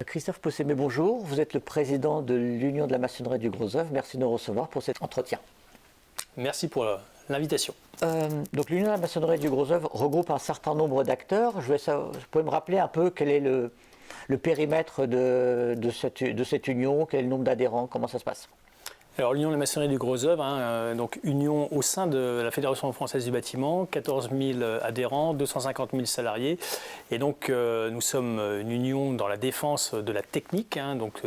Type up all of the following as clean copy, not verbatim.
Christophe Possémé, bonjour. Vous êtes le président de l'Union de la maçonnerie du Gros Œuvre. Merci de nous recevoir pour cet entretien. Merci pour l'invitation. Donc l'Union de la maçonnerie du Gros Œuvre regroupe un certain nombre d'acteurs. Vous pouvez me rappeler un peu quel est le périmètre de cette union, quel est le nombre d'adhérents, comment ça se passe? Alors l'Union de la maçonnerie du Gros Œuvre, donc union au sein de la Fédération française du bâtiment, 14 000 adhérents, 250 000 salariés. Et donc nous sommes une union dans la défense de la technique, donc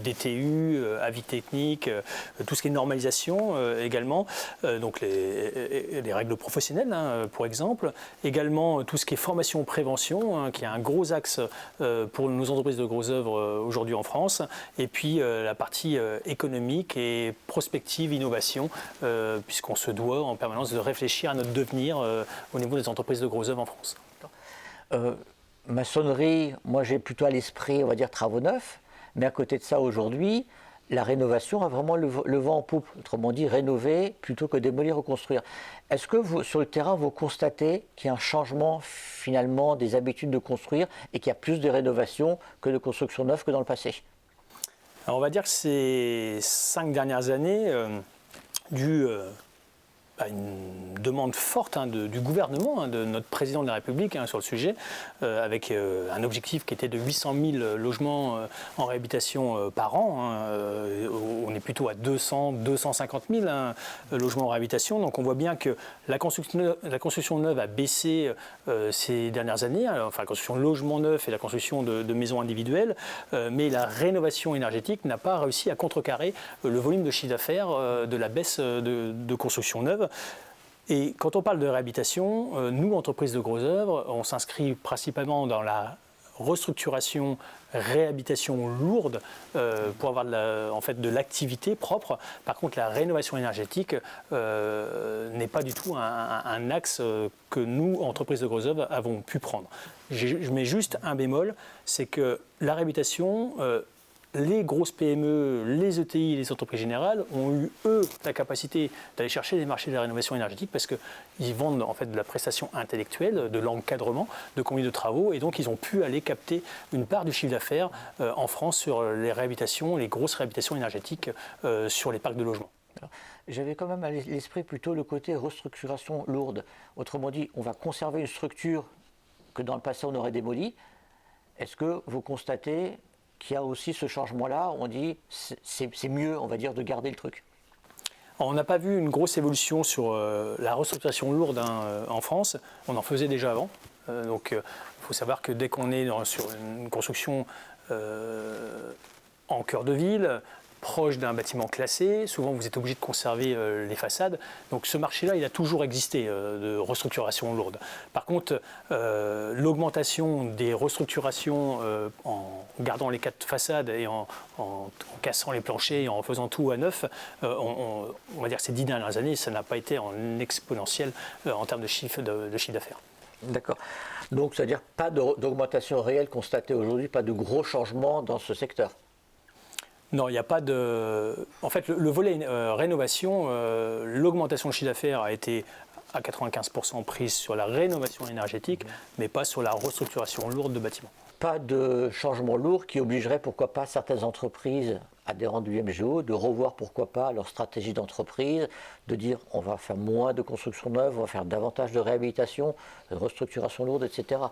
DTU, avis technique, tout ce qui est normalisation également, donc les règles professionnelles pour exemple. Également tout ce qui est formation-prévention, qui est un gros axe pour nos entreprises de Gros Œuvre aujourd'hui en France. Et puis la partie économique et prospective, innovation, puisqu'on se doit en permanence de réfléchir à notre devenir au niveau des entreprises de Gros Œuvre en France. Maçonnerie, moi j'ai plutôt à l'esprit, on va dire, travaux neufs, mais à côté de ça aujourd'hui, la rénovation a vraiment le vent en poupe, autrement dit rénover plutôt que démolir, reconstruire. Est-ce que vous, sur le terrain, vous constatez qu'il y a un changement finalement des habitudes de construire et qu'il y a plus de rénovation que de construction neuve que dans le passé? Alors on va dire que ces 5 dernières années, dû à une demande forte du gouvernement, de notre président de la République sur le sujet, avec un objectif qui était de 800 000 logements en réhabilitation par an. On est plutôt à 250 000 logements en réhabilitation. Donc on voit bien que la construction neuve a baissé ces dernières années, enfin la construction de logements neufs et la construction de maisons individuelles, mais la rénovation énergétique n'a pas réussi à contrecarrer le volume de chiffre d'affaires de la baisse de construction neuve. Et quand on parle de réhabilitation, nous, entreprises de Gros Œuvre, on s'inscrit principalement dans la restructuration, réhabilitation lourde pour avoir de l'activité propre. Par contre, la rénovation énergétique n'est pas du tout un axe que nous, entreprises de Gros Œuvre, avons pu prendre. Je mets juste un bémol, c'est que la réhabilitation, les grosses PME, les ETI et les entreprises générales ont eu, eux, la capacité d'aller chercher les marchés de la rénovation énergétique parce qu'ils vendent en fait de la prestation intellectuelle, de l'encadrement, de conduite de travaux, et donc ils ont pu aller capter une part du chiffre d'affaires en France sur les réhabilitations, les grosses réhabilitations énergétiques sur les parcs de logements. J'avais quand même à l'esprit plutôt le côté restructuration lourde. Autrement dit, on va conserver une structure que dans le passé on aurait démolie. Est-ce que vous constatez qu'il y a aussi ce changement-là, on dit c'est mieux, on va dire, de garder le truc? On n'a pas vu une grosse évolution sur la restructuration lourde en France, on en faisait déjà avant. Donc il faut savoir que dès qu'on est sur une construction en cœur de ville, proche d'un bâtiment classé, souvent vous êtes obligé de conserver les façades. Donc ce marché-là, il a toujours existé de restructuration lourde. Par contre, l'augmentation des restructurations en gardant les 4 façades et en cassant les planchers et en faisant tout à neuf, on va dire que ces 10 dernières années, ça n'a pas été en exponentiel en termes de chiffre d'affaires. D'accord. Donc, c'est-à-dire pas d'augmentation réelle constatée aujourd'hui, pas de gros changements dans ce secteur? Non, il n'y a pas de... En fait, le volet rénovation, l'augmentation de chiffre d'affaires a été à 95% prise sur la rénovation énergétique, mais pas sur la restructuration lourde de bâtiments. Pas de changement lourd qui obligerait, pourquoi pas, certaines entreprises adhérentes du MGO de revoir, pourquoi pas, leur stratégie d'entreprise, de dire on va faire moins de construction neuve, on va faire davantage de réhabilitation, de restructuration lourde, etc.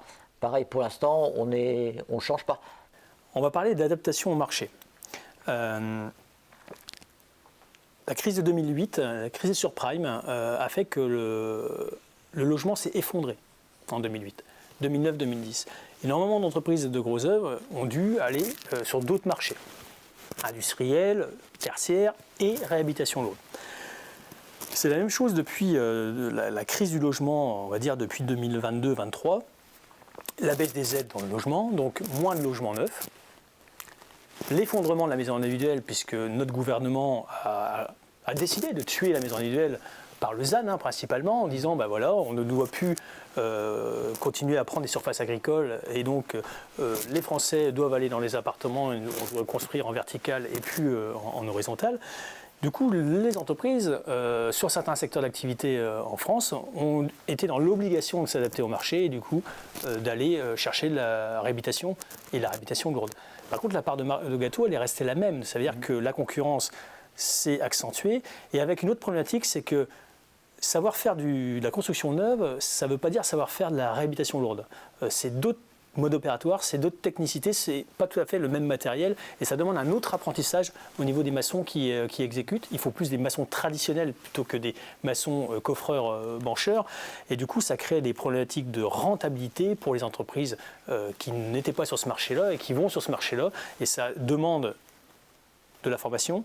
Pareil, pour l'instant, on ne change pas. On va parler d'adaptation au marché. La crise de 2008, la crise des subprimes, a fait que le logement s'est effondré en 2008, 2009-2010. Énormément d'entreprises de Gros Œuvre ont dû aller sur d'autres marchés, industriels, tertiaires et réhabilitation lourde. C'est la même chose depuis la crise du logement, on va dire depuis 2022-2023, la baisse des aides dans le logement, donc moins de logements neufs. L'effondrement de la maison individuelle, puisque notre gouvernement a décidé de tuer la maison individuelle par le ZAN principalement, en disant ben voilà, on ne doit plus continuer à prendre des surfaces agricoles et donc les Français doivent aller dans les appartements, on doit construire en vertical et plus en horizontal. Du coup, les entreprises, sur certains secteurs d'activité en France, ont été dans l'obligation de s'adapter au marché et du coup d'aller chercher la réhabilitation et la réhabilitation lourde. Par contre, la part de gâteau, elle est restée la même. Ça veut dire que la concurrence s'est accentuée. Et avec une autre problématique, c'est que savoir faire de la construction neuve, ça ne veut pas dire savoir faire de la réhabilitation lourde. C'est d'autres modes opératoires, c'est d'autres technicités, c'est pas tout à fait le même matériel et ça demande un autre apprentissage au niveau des maçons qui exécutent. Il faut plus des maçons traditionnels plutôt que des maçons coffreurs, bancheurs et du coup ça crée des problématiques de rentabilité pour les entreprises qui n'étaient pas sur ce marché-là et qui vont sur ce marché-là et ça demande de la formation.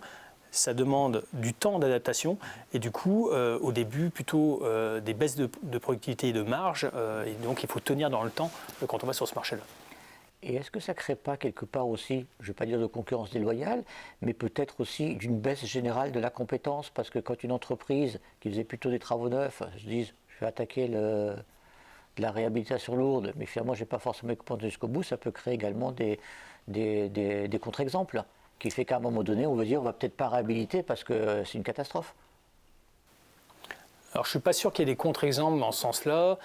Ça demande du temps d'adaptation et du coup, au début, plutôt des baisses de productivité et de marge. Et donc, il faut tenir dans le temps quand on va sur ce marché-là. Et est-ce que ça ne crée pas quelque part aussi, je ne vais pas dire de concurrence déloyale, mais peut-être aussi d'une baisse générale de la compétence? Parce que quand une entreprise qui faisait plutôt des travaux neufs se dit je vais attaquer de la réhabilitation lourde, mais finalement je n'ai pas forcément compétence jusqu'au bout, ça peut créer également des contre-exemples. Qui fait qu'à un moment donné, on va dire on va peut-être pas réhabiliter parce que c'est une catastrophe. Alors je ne suis pas sûr qu'il y ait des contre-exemples dans ce sens-là.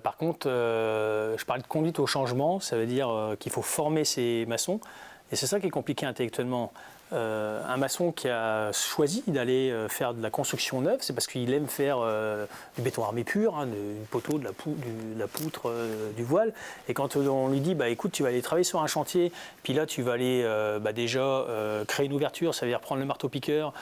Par contre, je parle de conduite au changement, ça veut dire qu'il faut former ces maçons. Et c'est ça qui est compliqué intellectuellement. Un maçon qui a choisi d'aller faire de la construction neuve, c'est parce qu'il aime faire du béton armé pur, du poteau, de la poutre, du voile. Et quand on lui dit, écoute, tu vas aller travailler sur un chantier, puis là tu vas aller déjà créer une ouverture, ça veut dire prendre le marteau-piqueur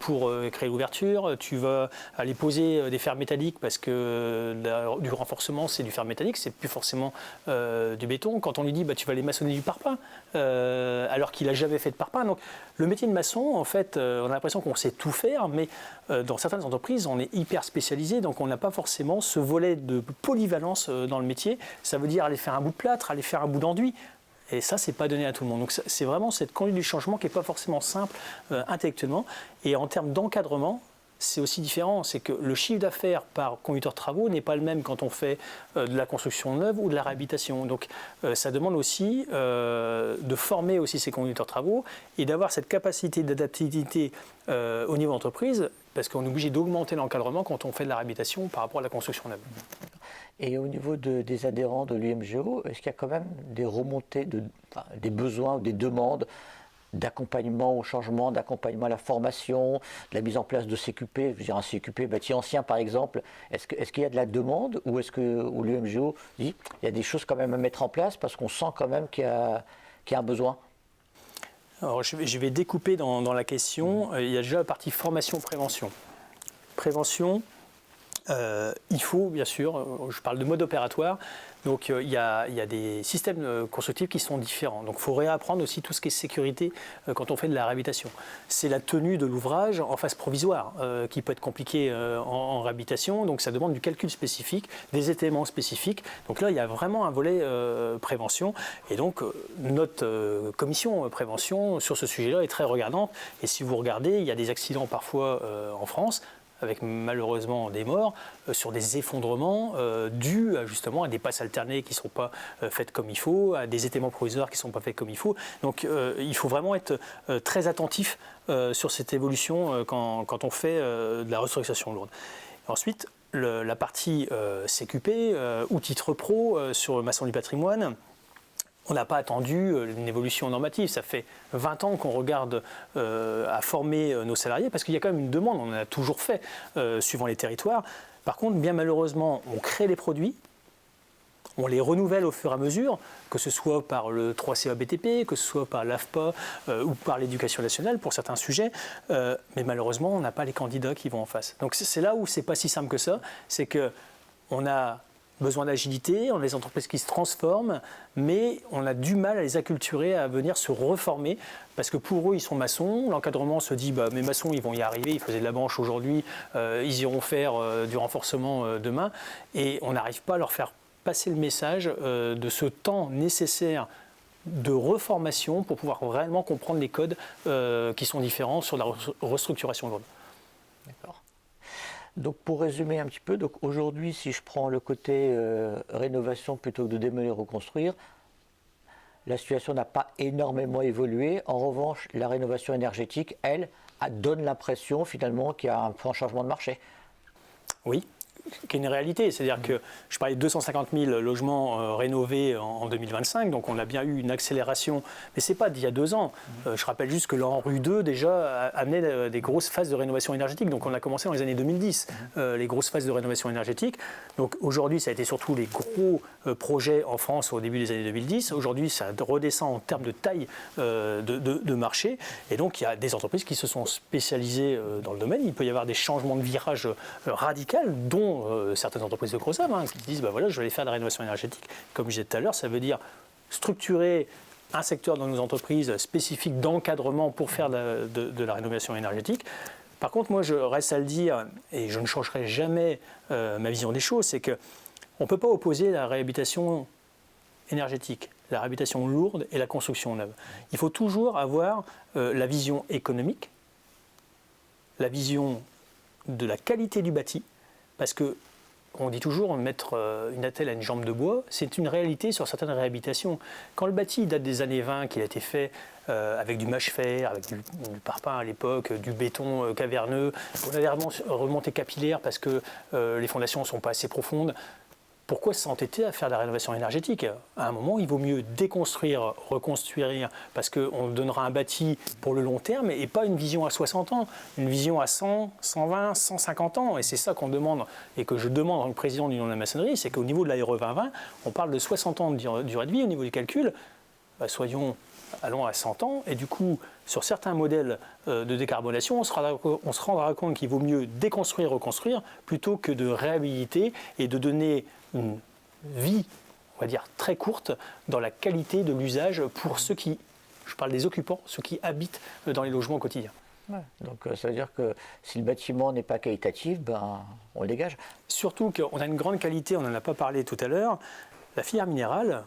pour créer l'ouverture, tu vas aller poser des fers métalliques parce que du renforcement c'est du fer métallique, c'est plus forcément du béton. Quand on lui dit, tu vas aller maçonner du parpaing, alors qu'il n'a jamais fait de parpaing. Donc, le métier de maçon, en fait, on a l'impression qu'on sait tout faire, mais dans certaines entreprises, on est hyper spécialisé, donc on n'a pas forcément ce volet de polyvalence dans le métier. Ça veut dire aller faire un bout de plâtre, aller faire un bout d'enduit. Et ça, c'est pas donné à tout le monde. Donc c'est vraiment cette conduite du changement qui n'est pas forcément simple intellectuellement. Et en termes d'encadrement, c'est aussi différent. C'est que le chiffre d'affaires par conducteur de travaux n'est pas le même quand on fait de la construction neuve ou de la réhabilitation. Donc ça demande aussi de former aussi ces conducteurs de travaux et d'avoir cette capacité d'adaptabilité au niveau entreprise parce qu'on est obligé d'augmenter l'encadrement quand on fait de la réhabilitation par rapport à la construction neuve. Et au niveau des adhérents de l'UMGO, est-ce qu'il y a quand même des remontées, des besoins ou des demandes d'accompagnement au changement, d'accompagnement à la formation, de la mise en place de CQP, je veux dire un CQP bâti ancien par exemple, est-ce qu'il y a de la demande ou est-ce que l'UMGO dit il y a des choses quand même à mettre en place parce qu'on sent quand même qu'il y a un besoin? Alors je vais découper dans la question, il y a déjà la partie formation-prévention. Prévention, il faut bien sûr, je parle de mode opératoire, donc il y a des systèmes constructifs qui sont différents. Donc il faut réapprendre aussi tout ce qui est sécurité quand on fait de la réhabilitation. C'est la tenue de l'ouvrage en phase provisoire qui peut être compliquée en réhabilitation, donc ça demande du calcul spécifique, des éléments spécifiques. Donc là il y a vraiment un volet prévention et donc notre commission prévention sur ce sujet-là est très regardante. Et si vous regardez, il y a des accidents parfois en France, avec malheureusement des morts, sur des effondrements dus justement à des passes alternées qui ne sont pas faites comme il faut, à des étaiements provisoires qui ne sont pas faits comme il faut. Donc il faut vraiment être très attentif sur cette évolution quand on fait de la restructuration lourde. Ensuite, la partie CQP ou titre pro sur Maçon du patrimoine. On n'a pas attendu une évolution normative. Ça fait 20 ans qu'on regarde à former nos salariés parce qu'il y a quand même une demande. On en a toujours fait suivant les territoires. Par contre, bien malheureusement, on crée les produits, on les renouvelle au fur et à mesure, que ce soit par le 3CA BTP, que ce soit par l'AFPA ou par l'éducation nationale pour certains sujets. Mais malheureusement, on n'a pas les candidats qui vont en face. Donc c'est là où c'est pas si simple que ça. C'est qu'on a besoin d'agilité, on a des entreprises qui se transforment, mais on a du mal à les acculturer à venir se reformer, parce que pour eux, ils sont maçons, l'encadrement se dit, mes maçons, ils vont y arriver, ils faisaient de la branche aujourd'hui, ils iront faire du renforcement demain, et on n'arrive pas à leur faire passer le message de ce temps nécessaire de reformation pour pouvoir réellement comprendre les codes qui sont différents sur la restructuration lourde. D'accord. Donc pour résumer un petit peu, donc aujourd'hui si je prends le côté rénovation plutôt que de démolir reconstruire, la situation n'a pas énormément évolué. En revanche, la rénovation énergétique, elle, donne l'impression finalement qu'il y a un changement de marché. Oui, qui est une réalité. C'est-à-dire que je parlais de 250 000 logements rénovés en 2025, donc on a bien eu une accélération, mais ce n'est pas d'il y a 2 ans. Je rappelle juste que l'ANRU 2 déjà amenait des grosses phases de rénovation énergétique, donc on a commencé dans les années 2010, les grosses phases de rénovation énergétique. Donc aujourd'hui, ça a été surtout les gros projets en France au début des années 2010. Aujourd'hui, ça redescend en termes de taille de marché, et donc il y a des entreprises qui se sont spécialisées dans le domaine. Il peut y avoir des changements de virage radical, dont certaines entreprises de gros âme, qui disent voilà, je vais aller faire de la rénovation énergétique. Comme je disais tout à l'heure, ça veut dire structurer un secteur dans nos entreprises spécifique d'encadrement pour faire de la rénovation énergétique. Par contre, moi, je reste à le dire, et je ne changerai jamais ma vision des choses, c'est qu'on ne peut pas opposer la réhabilitation énergétique, la réhabilitation lourde et la construction neuve. Il faut toujours avoir la vision économique, la vision de la qualité du bâti, parce que on dit toujours mettre une attelle à une jambe de bois, c'est une réalité sur certaines réhabilitations. Quand le bâti date des années 20, qu'il a été fait avec du mâche-fer, avec du parpaing à l'époque, du béton caverneux, on a des remontées capillaires parce que les fondations ne sont pas assez profondes. Pourquoi s'entêter à faire de la rénovation énergétique? À un moment, il vaut mieux déconstruire, reconstruire, parce qu'on donnera un bâti pour le long terme et pas une vision à 60 ans, une vision à 100, 120, 150 ans. Et c'est ça qu'on demande et que je demande en tant que président de l'Union de la maçonnerie, c'est qu'au niveau de l'ARE 2020, on parle de 60 ans de durée de vie au niveau du calcul. Allons à 100 ans. Et du coup, sur certains modèles de décarbonation, on se rendra compte qu'il vaut mieux déconstruire, reconstruire, plutôt que de réhabiliter et de donner une vie, on va dire, très courte dans la qualité de l'usage pour ceux qui, je parle des occupants, ceux qui habitent dans les logements au quotidien. Ouais, donc ça veut dire que si le bâtiment n'est pas qualitatif, on le dégage. Surtout qu'on a une grande qualité, on n'en a pas parlé tout à l'heure, la filière minérale,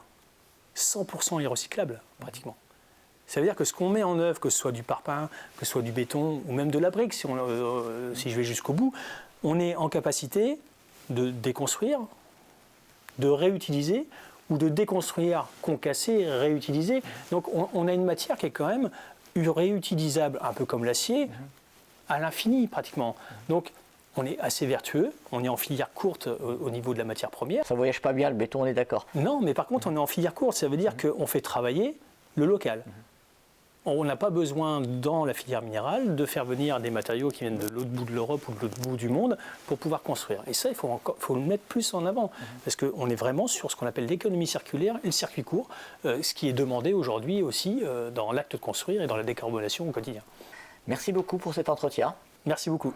100% irrecyclable, pratiquement. Ça veut dire que ce qu'on met en œuvre, que ce soit du parpaing, que ce soit du béton, ou même de la brique, si je vais jusqu'au bout, on est en capacité de déconstruire, de réutiliser, ou de déconstruire, concasser, réutiliser. Donc on a une matière qui est quand même réutilisable, un peu comme l'acier, à l'infini pratiquement. Donc on est assez vertueux, on est en filière courte au niveau de la matière première. Ça ne voyage pas bien le béton, on est d'accord. Non, mais par contre on est en filière courte, ça veut dire qu'on fait travailler le local. On n'a pas besoin dans la filière minérale de faire venir des matériaux qui viennent de l'autre bout de l'Europe ou de l'autre bout du monde pour pouvoir construire. Et ça, il faut le mettre plus en avant, parce qu'on est vraiment sur ce qu'on appelle l'économie circulaire et le circuit court, ce qui est demandé aujourd'hui aussi dans l'acte de construire et dans la décarbonation au quotidien. Merci beaucoup pour cet entretien. Merci beaucoup.